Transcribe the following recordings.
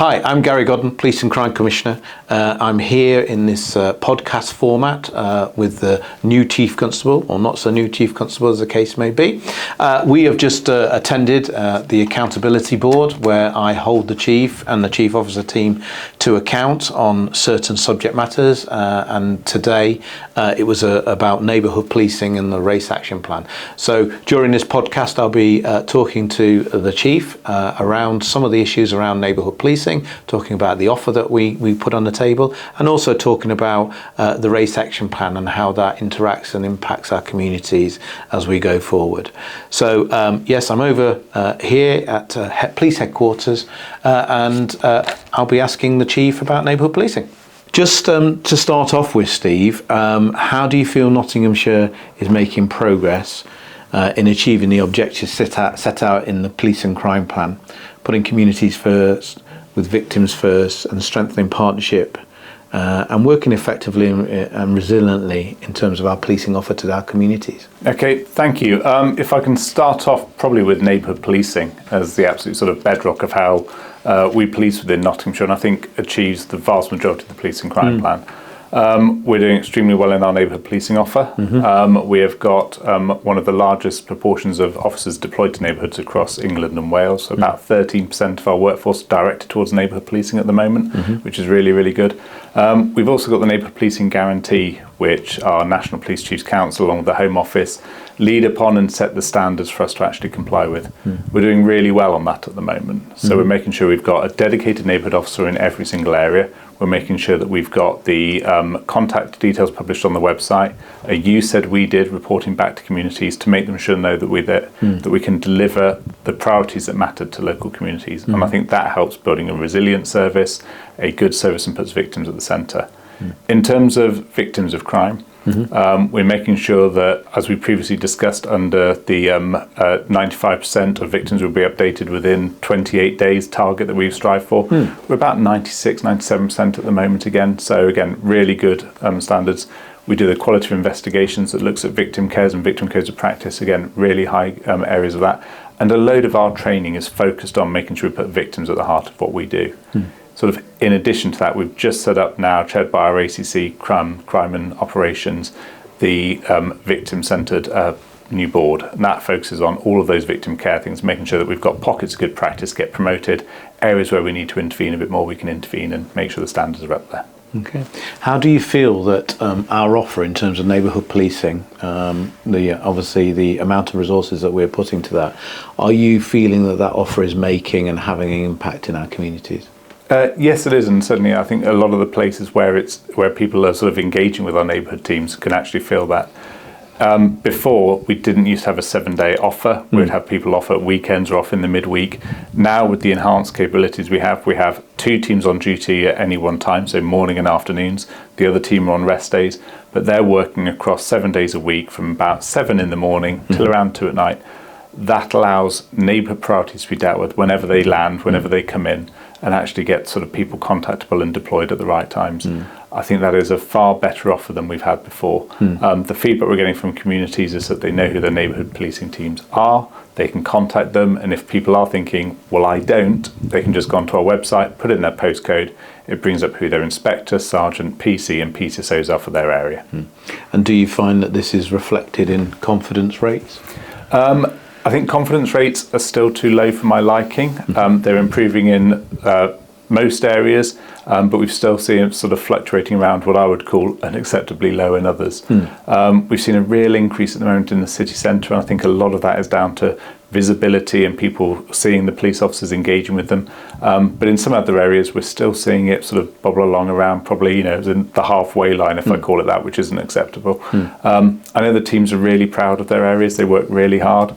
Hi, I'm Gary Godden, Police and Crime Commissioner. I'm here in this podcast format with the new Chief Constable, or not so new Chief Constable as the case may be. We have just attended the Accountability Board, where I hold the Chief and the Chief Officer team to account on certain subject matters, and today it was about neighbourhood policing and the race action plan. So during this podcast I'll be talking to the Chief around some of the issues around neighbourhood policing, talking about the offer that we put on the table, and also talking about the race action plan and how that interacts and impacts our communities as we go forward. So yes, I'm over here at police headquarters and I'll be asking the Chief about neighbourhood policing. Just to start off with, Steve, how do you feel Nottinghamshire is making progress in achieving the objectives set out in the police and crime plan, putting communities first, with victims first, and strengthening partnership and working effectively and resiliently in terms of our policing offer to our communities? Okay, thank you. If I can start off probably with neighbourhood policing as the absolute sort of bedrock of how we police within Nottinghamshire, and I think achieves the vast majority of the police and crime plan. We're doing extremely well in our neighbourhood policing offer. We have got one of the largest proportions of officers deployed to neighbourhoods across England and Wales. So about 13% of our workforce directed towards neighbourhood policing at the moment, which is really, really good. We've also got the neighbourhood policing guarantee, which our National Police Chiefs Council, along with the Home Office, lead upon and set the standards for us to actually comply with. We're doing really well on that at the moment. So we're making sure we've got a dedicated neighbourhood officer in every single area. We're making sure that we've got the contact details published on the website, a you said we did reporting back to communities to make them sure know that we can deliver the priorities that matter to local communities. And I think that helps building a resilient service, a good service, and puts victims at the centre. In terms of victims of crime, we're making sure that, as we previously discussed, under the 95% of victims will be updated within 28 days target that we've strived for. We're about 96, 97% at the moment again. So again, really good standards. We do the quality of investigations that looks at victim cares and victim codes of practice. Again, really high areas of that. And a load of our training is focused on making sure we put victims at the heart of what we do. Sort of in addition to that, we've just set up now, chaired by our ACC Crime and Operations, the victim-centred new board. And that focuses on all of those victim care things, making sure that we've got pockets of good practice get promoted, areas where we need to intervene a bit more, we can intervene and make sure the standards are up there. Okay. How do you feel that our offer in terms of neighbourhood policing, obviously the amount of resources that we're putting to that, are you feeling that offer is making and having an impact in our communities? Yes, it is, and certainly I think a lot of the places where people are sort of engaging with our neighbourhood teams can actually feel that. Before, we didn't used to have a 7-day offer. We'd have people off at weekends or off in the midweek. Now, with the enhanced capabilities we have 2 teams on duty at any one time, so morning and afternoons. The other team are on rest days, but they're working across 7 days a week from about 7 in the morning till around 2 at night. That allows neighbourhood priorities to be dealt with whenever they land, whenever they come in, and actually get sort of people contactable and deployed at the right times. I think that is a far better offer than we've had before. The feedback we're getting from communities is that they know who their neighbourhood policing teams are, they can contact them, and if people are thinking, well, I don't, they can just go onto our website, put in their postcode, it brings up who their inspector, sergeant, PC and PCSOs are for their area. And do you find that this is reflected in confidence rates? I think confidence rates are still too low for my liking. They're improving in most areas, but we've still seen it sort of fluctuating around what I would call unacceptably low in others. We've seen a real increase at the moment in the city centre, and I think a lot of that is down to visibility and people seeing the police officers engaging with them. But in some other areas, we're still seeing it sort of bobble along around probably, in the halfway line, if I call it that, which isn't acceptable. I know the teams are really proud of their areas. They work really hard.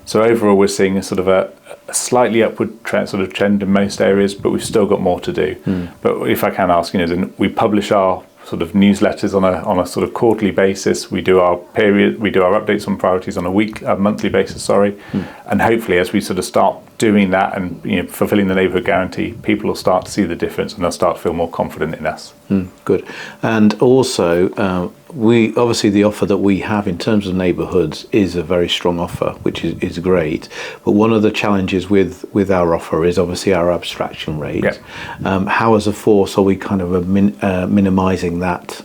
So overall, we're seeing a sort of a slightly upward trend in most areas, but we've still got more to do. But if I can ask, we publish our sort of newsletters on a sort of quarterly basis. We do our updates on priorities on a monthly basis, and hopefully as we sort of start doing that and fulfilling the neighbourhood guarantee, people will start to see the difference and they'll start to feel more confident in us. Good. And also we obviously, the offer that we have in terms of neighbourhoods is a very strong offer, which is great. But one of the challenges with our offer is obviously our abstraction rate. Yeah. How as a force are we kind of minimising that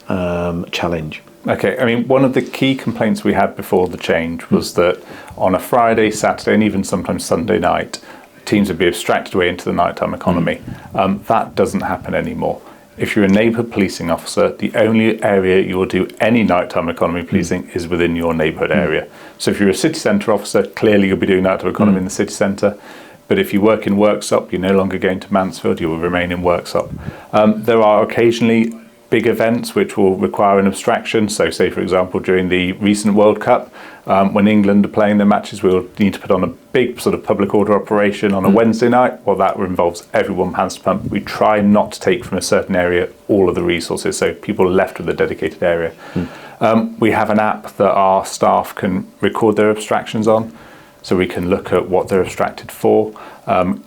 challenge? Okay, I mean, one of the key complaints we had before the change was that on a Friday, Saturday, and even sometimes Sunday night, teams would be abstracted away into the nighttime economy. That doesn't happen anymore. If you're a neighbourhood policing officer, the only area you will do any nighttime economy policing is within your neighbourhood area. So if you're a city centre officer, clearly you'll be doing nighttime economy in the city centre. But if you work in Worksop, you're no longer going to Mansfield, you will remain in Worksop. There are occasionally big events which will require an abstraction. So say, for example, during the recent World Cup, when England are playing their matches, we'll need to put on a big sort of public order operation on a Wednesday night. Well, that involves everyone hands to pump. We try not to take from a certain area all of the resources, so people are left with a dedicated area. We have an app that our staff can record their abstractions on, so we can look at what they're abstracted for.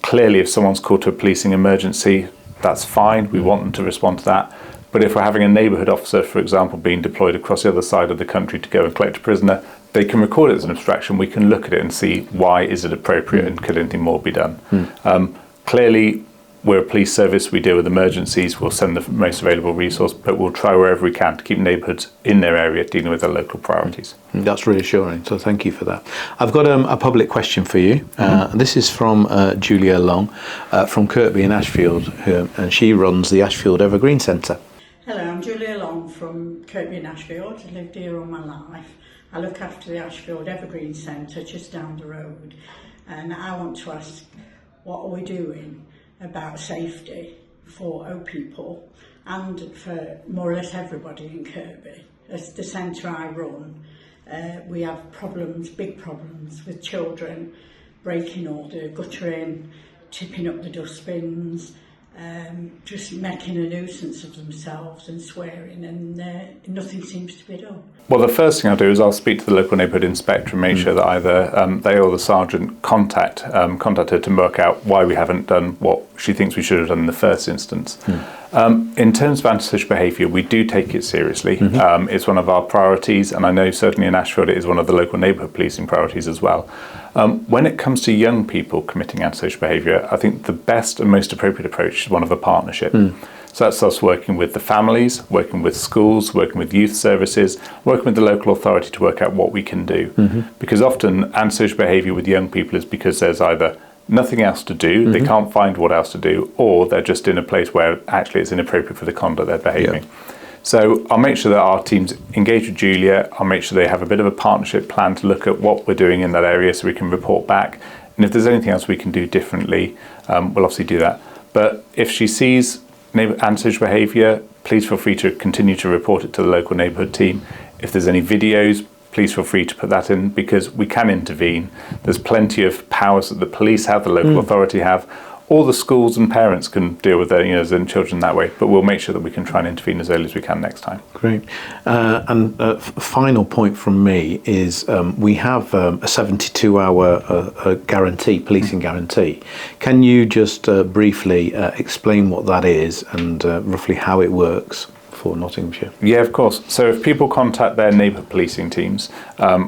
Clearly, if someone's called to a policing emergency, that's fine. We want them to respond to that. But if we're having a neighbourhood officer, for example, being deployed across the other side of the country to go and collect a prisoner, they can record it as an abstraction. We can look at it and see why is it appropriate and could anything more be done. Clearly, we're a police service. We deal with emergencies. We'll send the most available resource, but we'll try wherever we can to keep neighbourhoods in their area dealing with their local priorities. That's reassuring, so thank you for that. I've got a public question for you. This is from Julia Long from Kirkby in Ashfield, and she runs the Ashfield Evergreen Centre. Hello, I'm Julia Long from Kirkby in Ashfield. I've lived here all my life. I look after the Ashfield Evergreen Centre just down the road, and I want to ask, what are we doing about safety for old people and for more or less everybody in Kirkby? As the centre I run, we have problems, big problems with children breaking order, guttering, tipping up the dustbins, just making a nuisance of themselves and swearing, and nothing seems to be done. Well, the first thing I'll do is I'll speak to the local neighbourhood inspector and make sure that either they or the sergeant contact her to work out why we haven't done what she thinks we should have done in the first instance. In terms of antisocial behaviour, we do take it seriously. It's one of our priorities, and I know certainly in Ashfield it is one of the local neighbourhood policing priorities as well. When it comes to young people committing antisocial behaviour, I think the best and most appropriate approach is one of a partnership. So that's us working with the families, working with schools, working with youth services, working with the local authority to work out what we can do. Because often antisocial behaviour with young people is because there's either nothing else to do, they can't find what else to do, or they're just in a place where actually it's inappropriate for the conduct they're behaving. So I'll make sure that our teams engage with Julia. I'll make sure they have a bit of a partnership plan to look at what we're doing in that area so we can report back. And if there's anything else we can do differently, we'll obviously do that. But if she sees antisocial behaviour, please feel free to continue to report it to the local neighbourhood team. If there's any videos, please feel free to put that in, because we can intervene. There's plenty of powers that the police have, the local authority have, or the schools and parents can deal with their, their children that way. But we'll make sure that we can try and intervene as early as we can next time. Great. And final point from me is we have a 72-hour guarantee, policing guarantee. Can you just briefly explain what that is and roughly how it works for Nottinghamshire? Yeah, of course. So if people contact their neighbourhood policing teams,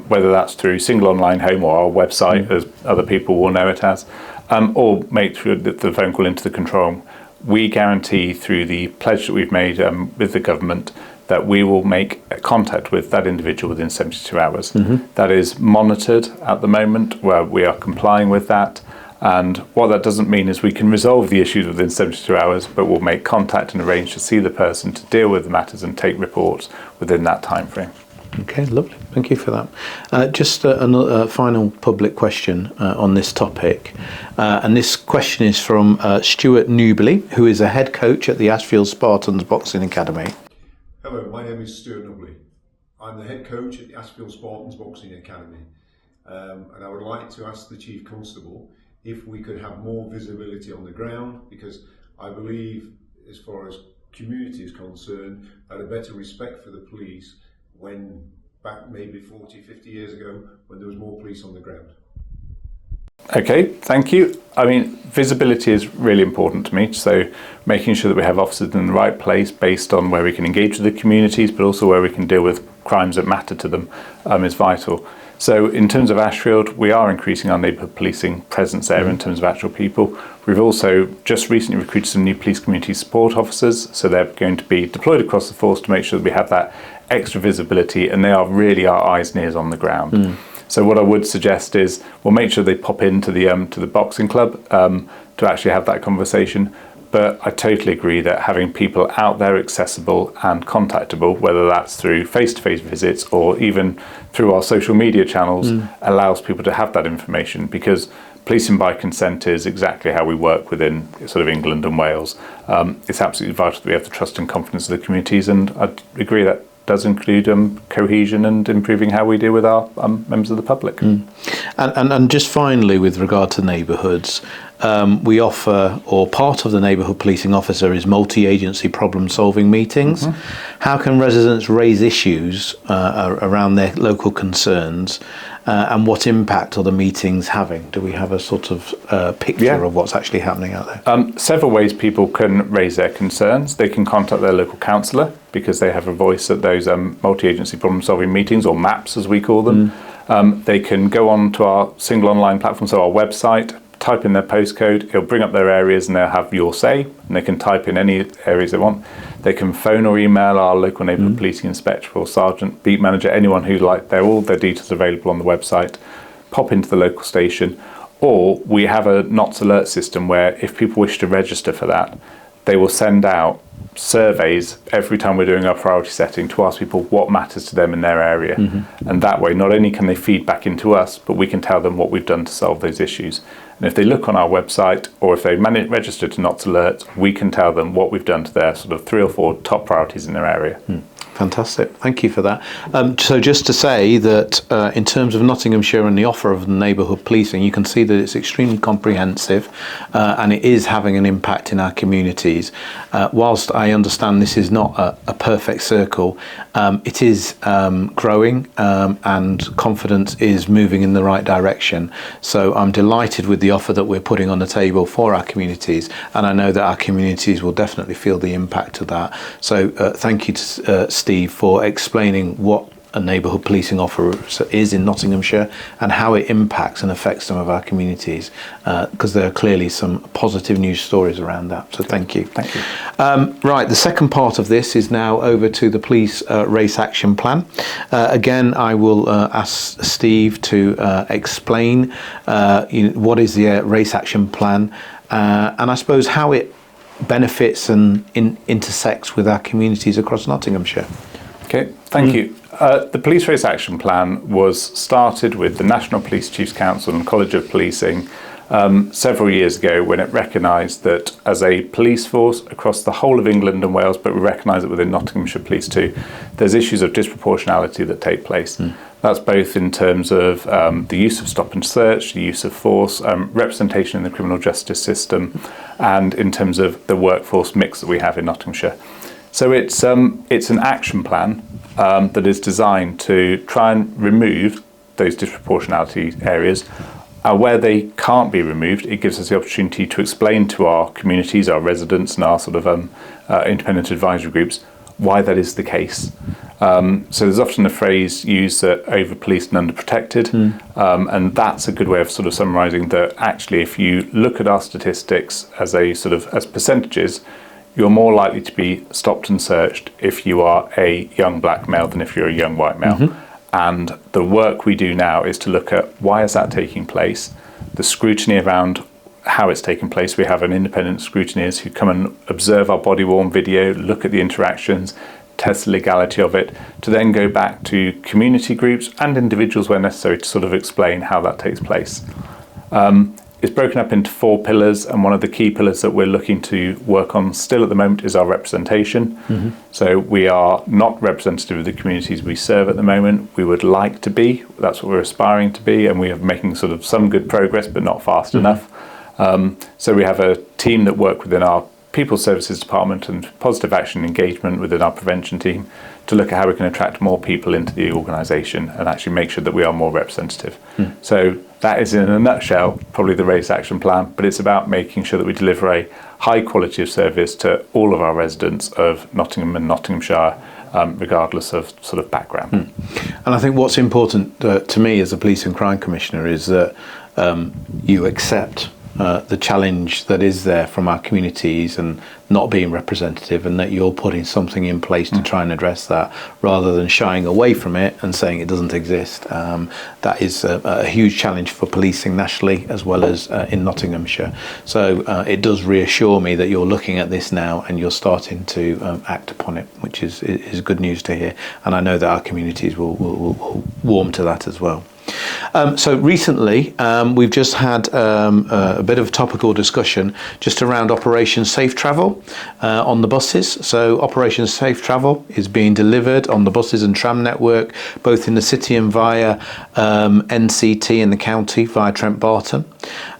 whether that's through single online home or our website, as other people will know it as, or make through the phone call into the control room, we guarantee through the pledge that we've made with the government that we will make contact with that individual within 72 hours. That is monitored at the moment, where we are complying with that. And what that doesn't mean is we can resolve the issues within 72 hours, but we'll make contact and arrange to see the person to deal with the matters and take reports within that time frame. Okay, lovely. Thank you for that. Just another final public question on this topic. And this question is from Stuart Newberley, who is a head coach at the Ashfield Spartans Boxing Academy. Hello, my name is Stuart Newberley. I'm the head coach at the Ashfield Spartans Boxing Academy. And I would like to ask the Chief Constable if we could have more visibility on the ground, because I believe, as far as community is concerned, I had a better respect for the police when back maybe 40, 50 years ago, when there was more police on the ground. Okay, thank you. I mean, visibility is really important to me, so making sure that we have officers in the right place based on where we can engage with the communities, but also where we can deal with crimes that matter to them is vital. So in terms of Ashfield, we are increasing our neighbourhood policing presence there in terms of actual people. We've also just recently recruited some new police community support officers, so they're going to be deployed across the force to make sure that we have that extra visibility, and they are really our eyes and ears on the ground. So what I would suggest is we'll make sure they pop into the boxing club to actually have that conversation. But I totally agree that having people out there accessible and contactable, whether that's through face-to-face visits or even through our social media channels, allows people to have that information, because policing by consent is exactly how we work within sort of England and Wales. It's absolutely vital that we have the trust and confidence of the communities, and I agree that does include cohesion and improving how we deal with our members of the public. And just finally, with regard to neighbourhoods, we offer, or part of the neighbourhood policing officer is multi-agency problem-solving meetings. How can residents raise issues around their local concerns, and what impact are the meetings having? Do we have a sort of picture of what's actually happening out there? Several ways people can raise their concerns. They can contact their local councillor, because they have a voice at those multi-agency problem-solving meetings, or MAPs as we call them. They can go on to our single online platform, so our website, type in their postcode, it'll bring up their areas and they'll have your say, and they can type in any areas they want. They can phone or email our local neighbourhood policing inspector or sergeant, beat manager, anyone who all their details available on the website, pop into the local station. Or we have a NOTS alert system where if people wish to register for that, they will send out surveys every time we're doing our priority setting to ask people what matters to them in their area. And that way, not only can they feed back into us, but we can tell them what we've done to solve those issues. And if they look on our website, or if they register to NOTS Alert, we can tell them what we've done to their sort of 3 or 4 top priorities in their area. Fantastic, thank you for that. So just to say that in terms of Nottinghamshire and the offer of neighbourhood policing, you can see that it's extremely comprehensive, and it is having an impact in our communities. Whilst I understand this is not a perfect circle, it is growing, and confidence is moving in the right direction. So I'm delighted with the offer that we're putting on the table for our communities, and I know that our communities will definitely feel the impact of that. So thank you to Steve for explaining what a neighbourhood policing offer is in Nottinghamshire and how it impacts and affects some of our communities, because there are clearly some positive news stories around that. So thank you. Thank you. Right, the second part of this is now over to the police race action plan. Again, I will ask Steve to explain what is the race action plan, and I suppose how it benefits and intersects with our communities across Nottinghamshire. Okay, thank you. The Police Race Action Plan was started with the National Police Chiefs Council and College of Policing several years ago, when it recognised that as a police force across the whole of England and Wales, but we recognise it within Nottinghamshire Police too, there's issues of disproportionality that take place. That's both in terms of the use of stop and search, the use of force, representation in the criminal justice system, and in terms of the workforce mix that we have in Nottinghamshire. So it's an action plan that is designed to try and remove those disproportionality areas. Where they can't be removed, it gives us the opportunity to explain to our communities, our residents, and our sort of independent advisory groups why that is the case. So there's often a phrase used that over-policed and under-protected, and that's a good way of sort of summarising that actually if you look at our statistics as percentages, you're more likely to be stopped and searched if you are a young black male than if you're a young white male. And the work we do now is to look at why is that taking place, the scrutiny around how it's taking place. We have an independent scrutineers who come and observe our body-worn video, look at the interactions, test the legality of it, to then go back to community groups and individuals where necessary to sort of explain how that takes place. It's broken up into 4 pillars, and one of the key pillars that we're looking to work on still at the moment is our representation. So we are not representative of the communities we serve at the moment. We would like to be, that's what we're aspiring to be, and we are making sort of some good progress, but not fast enough. So we have a team that work within our People Services Department and Positive Action Engagement within our prevention team to look at how we can attract more people into the organisation and actually make sure that we are more representative. So that is, in a nutshell, probably the race action plan, but it's about making sure that we deliver a high quality of service to all of our residents of Nottingham and Nottinghamshire, regardless of sort of background. And I think what's important to me as a police and crime commissioner is that you accept the challenge that is there from our communities and not being representative, and that you're putting something in place to try and address that, rather than shying away from it and saying it doesn't exist. That is a huge challenge for policing nationally as well as in Nottinghamshire. So it does reassure me that you're looking at this now and you're starting to act upon it, which is good news to hear. And I know that our communities will warm to that as well. So recently we've just had a bit of topical discussion just around Operation Safe Travel on the buses. So Operation Safe Travel is being delivered on the buses and tram network, both in the city and via NCT in the county via Trent Barton.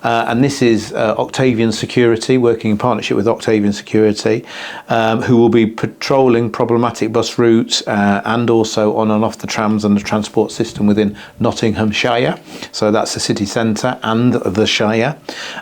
And this is Octavian Security, working in partnership with Octavian Security, who will be patrolling problematic bus routes and also on and off the trams and the transport system within Nottinghamshire. So that's the city centre and the Shire.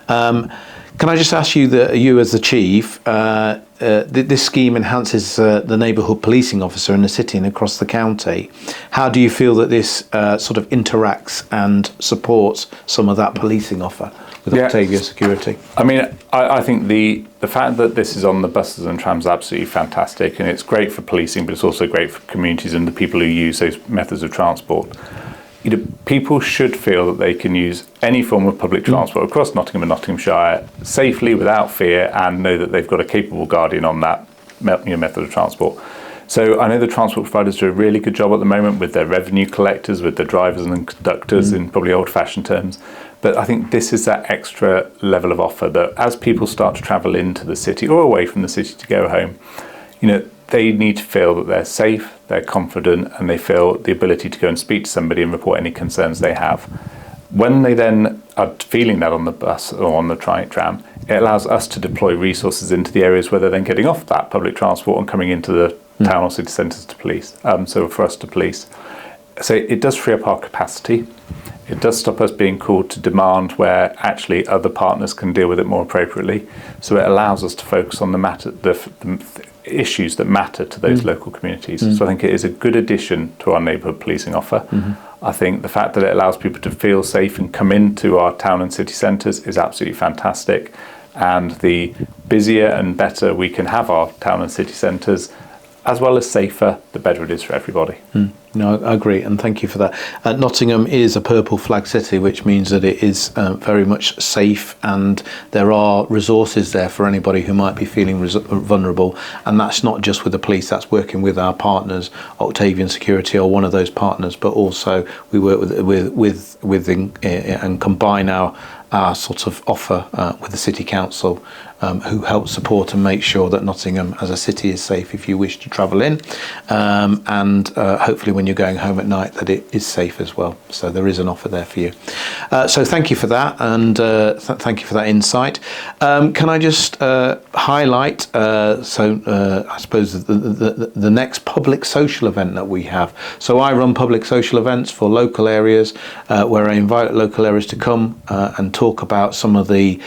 Can I just ask you, you as the chief, this scheme enhances the neighbourhood policing officer in the city and across the county. How do you feel that this sort of interacts and supports some of that policing offer with Octavia Security? I mean, I think the fact that this is on the buses and trams is absolutely fantastic, and it's great for policing, but it's also great for communities and the people who use those methods of transport. You know, people should feel that they can use any form of public transport across Nottingham and Nottinghamshire safely, without fear, and know that they've got a capable guardian on that method of transport. So I know the transport providers do a really good job at the moment with their revenue collectors, with their drivers and conductors in probably old-fashioned terms. But I think this is that extra level of offer that as people start to travel into the city or away from the city to go home, you know, they need to feel that they're safe, they're confident, and they feel the ability to go and speak to somebody and report any concerns they have. When they then are feeling that on the bus or on the tram, it allows us to deploy resources into the areas where they're then getting off that public transport and coming into the town or city centres to police. So for us to police. So it does free up our capacity. It does stop us being called to demand where actually other partners can deal with it more appropriately. So it allows us to focus on the issues that matter to those local communities. So I think it is a good addition to our neighbourhood policing offer. I think the fact that it allows people to feel safe and come into our town and city centres is absolutely fantastic. And the busier and better we can have our town and city centres, as well as safer, the better it is for everybody. No, I agree, and thank you for that. Nottingham is a purple flag city, which means that it is very much safe, and there are resources there for anybody who might be feeling vulnerable. And that's not just with the police, that's working with our partners, Octavian Security or one of those partners, but also we work with and combine our sort of offer with the City Council, who help support and make sure that Nottingham as a city is safe if you wish to travel in, and hopefully when you're going home at night that it is safe as well. So there is an offer there for you. So thank you for that, and thank you for that insight. Can I just highlight, I suppose the next public social event that we have. So I run public social events for local areas where I invite local areas to come and talk about some of the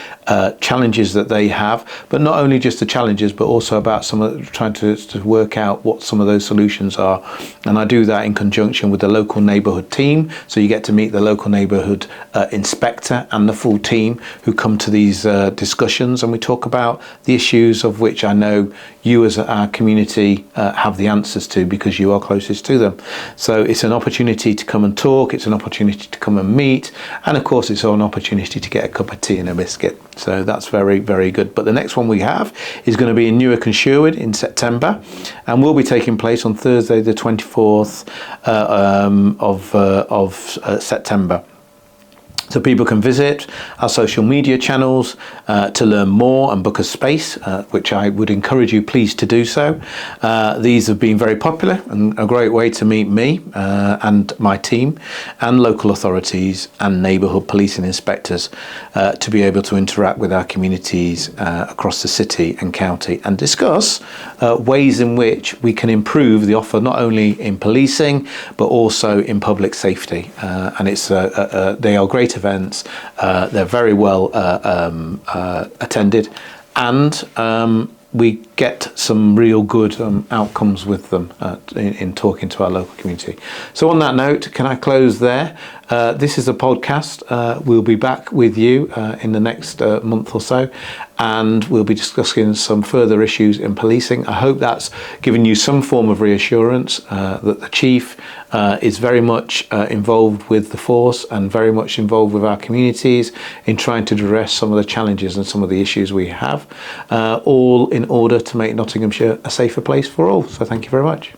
challenges that they have, but not only just the challenges, but also about trying to work out what some of those solutions are. And I do that in conjunction with the local neighbourhood team. So you get to meet the local neighbourhood inspector and the full team who come to these discussions, and we talk about the issues of which I know you as our community have the answers to, because you are closest to them. So it's an opportunity to come and talk, it's an opportunity to come and meet, and of course it's an opportunity to get a cup of tea and a biscuit. So that's very, very good. But the next one we have is going to be in Newark and Sherwood in September, and will be taking place on Thursday the 24th of September. So people can visit our social media channels to learn more and book a space, which I would encourage you please to do so. These have been very popular and a great way to meet me and my team and local authorities and neighbourhood police and inspectors to be able to interact with our communities across the city and county and discuss ways in which we can improve the offer, not only in policing but also in public safety. And they are great events. They're very well attended, and we get some real good outcomes with them in talking to our local community. So on that note, can I close there? This is a podcast. We'll be back with you in the next month or so, and we'll be discussing some further issues in policing. I hope that's given you some form of reassurance that the Chief is very much involved with the force and very much involved with our communities in trying to address some of the challenges and some of the issues we have, all in order to make Nottinghamshire a safer place for all. So thank you very much.